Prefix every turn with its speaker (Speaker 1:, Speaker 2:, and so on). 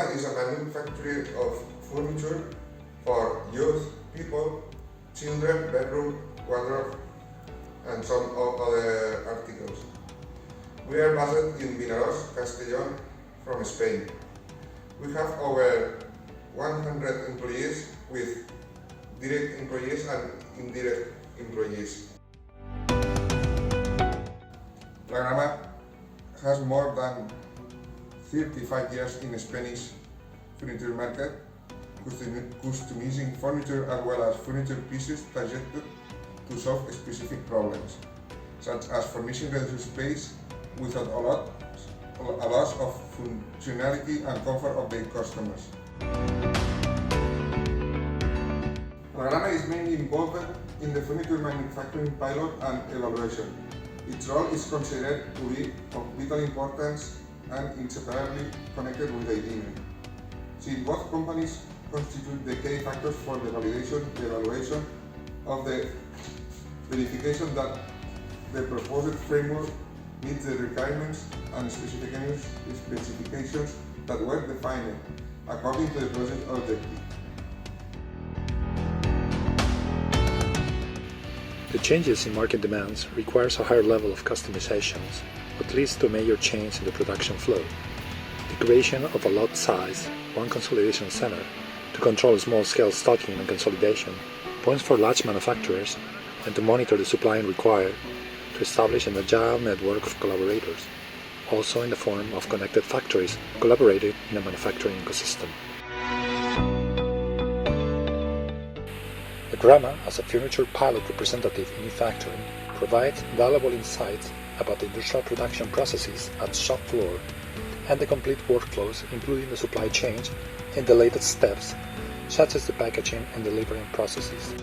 Speaker 1: LAGRAMA is a manufacturer of furniture for youth, people, children, bedroom, wardrobe, and some other articles. We are based in Vinaroz, Castellón, from Spain. We have over 100 employees with direct employees and indirect employees. LAGRAMA has more than 35 years in the Spanish furniture market, customizing furniture as well as furniture pieces targeted to solve specific problems, such as furnishing reduced space without a loss of functionality and comfort of the customers. LAGRAMA is mainly involved in the furniture manufacturing pilot and evaluation. Its role is considered to be of vital importance and inseparably connected with the engineering, since both companies constitute the key factors for the validation, the evaluation of the verification that the proposed framework meets the requirements and specifications that were defined according to the project objective.
Speaker 2: The changes in market demands requires a higher level of customizations, what leads to a major change in the production flow. The creation of a lot size, one consolidation center, to control small-scale stocking and consolidation, points for large manufacturers, and to monitor the supply required to establish an agile network of collaborators, also in the form of connected factories collaborating in a manufacturing ecosystem. LAGRAMA, as a furniture pilot representative in e-factoring, provides valuable insights about the industrial production processes at shop floor and the complete workflows, including the supply chain and the latest steps, such as the packaging and delivering processes.